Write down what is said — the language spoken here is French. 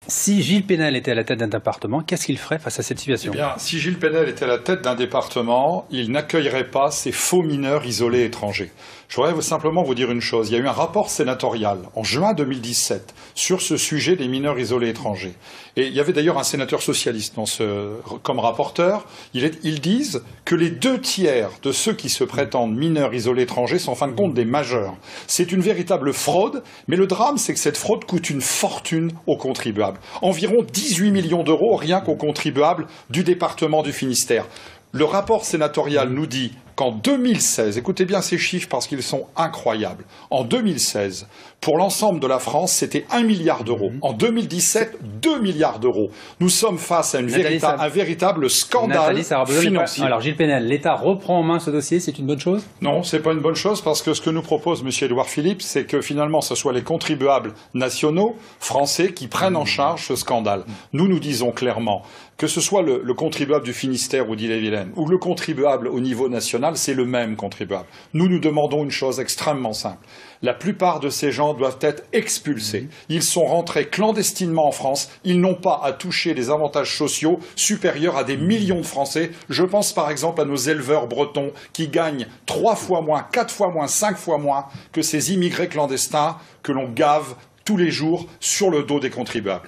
Si Gilles Pénel était à la tête d'un département, qu'est-ce qu'il ferait face à cette situation? Eh bien, si Gilles Pénel était à la tête d'un département, il n'accueillerait pas ces faux mineurs isolés étrangers. Je voudrais simplement vous dire une chose. Il y a eu un rapport sénatorial en juin 2017 sur ce sujet des mineurs isolés étrangers. Et il y avait d'ailleurs un sénateur socialiste comme rapporteur. Ils disent que les 2/3 de ceux qui se prétendent mineurs isolés étrangers sont en fin de compte des majeurs. C'est une véritable fraude, mais le drame, c'est que cette fraude coûte une fortune aux contribuables. Environ 18 millions d'euros rien qu'aux contribuables du département du Finistère. Le rapport sénatorial nous dit qu'en 2016, écoutez bien ces chiffres parce qu'ils sont incroyables, en 2016, pour l'ensemble de la France, c'était 1 milliard d'euros. En 2017, 2 milliards d'euros. Nous sommes face à un véritable scandale financier. Alors Gilles Pénel, l'État reprend en main ce dossier, c'est une bonne chose? Non, c'est pas une bonne chose parce que ce que nous propose M. Édouard Philippe, c'est que finalement ce soit les contribuables nationaux, français, qui prennent en charge ce scandale. Nous disons clairement que ce soit le contribuable du Finistère ou d'Ille-et-Vilaine ou le contribuable au niveau national, c'est le même contribuable. Nous demandons une chose extrêmement simple. La plupart de ces gens doivent être expulsés. Ils sont rentrés clandestinement en France. Ils n'ont pas à toucher des avantages sociaux supérieurs à des millions de Français. Je pense par exemple à nos éleveurs bretons qui gagnent 3 fois moins, 4 fois moins, 5 fois moins que ces immigrés clandestins que l'on gave tous les jours sur le dos des contribuables.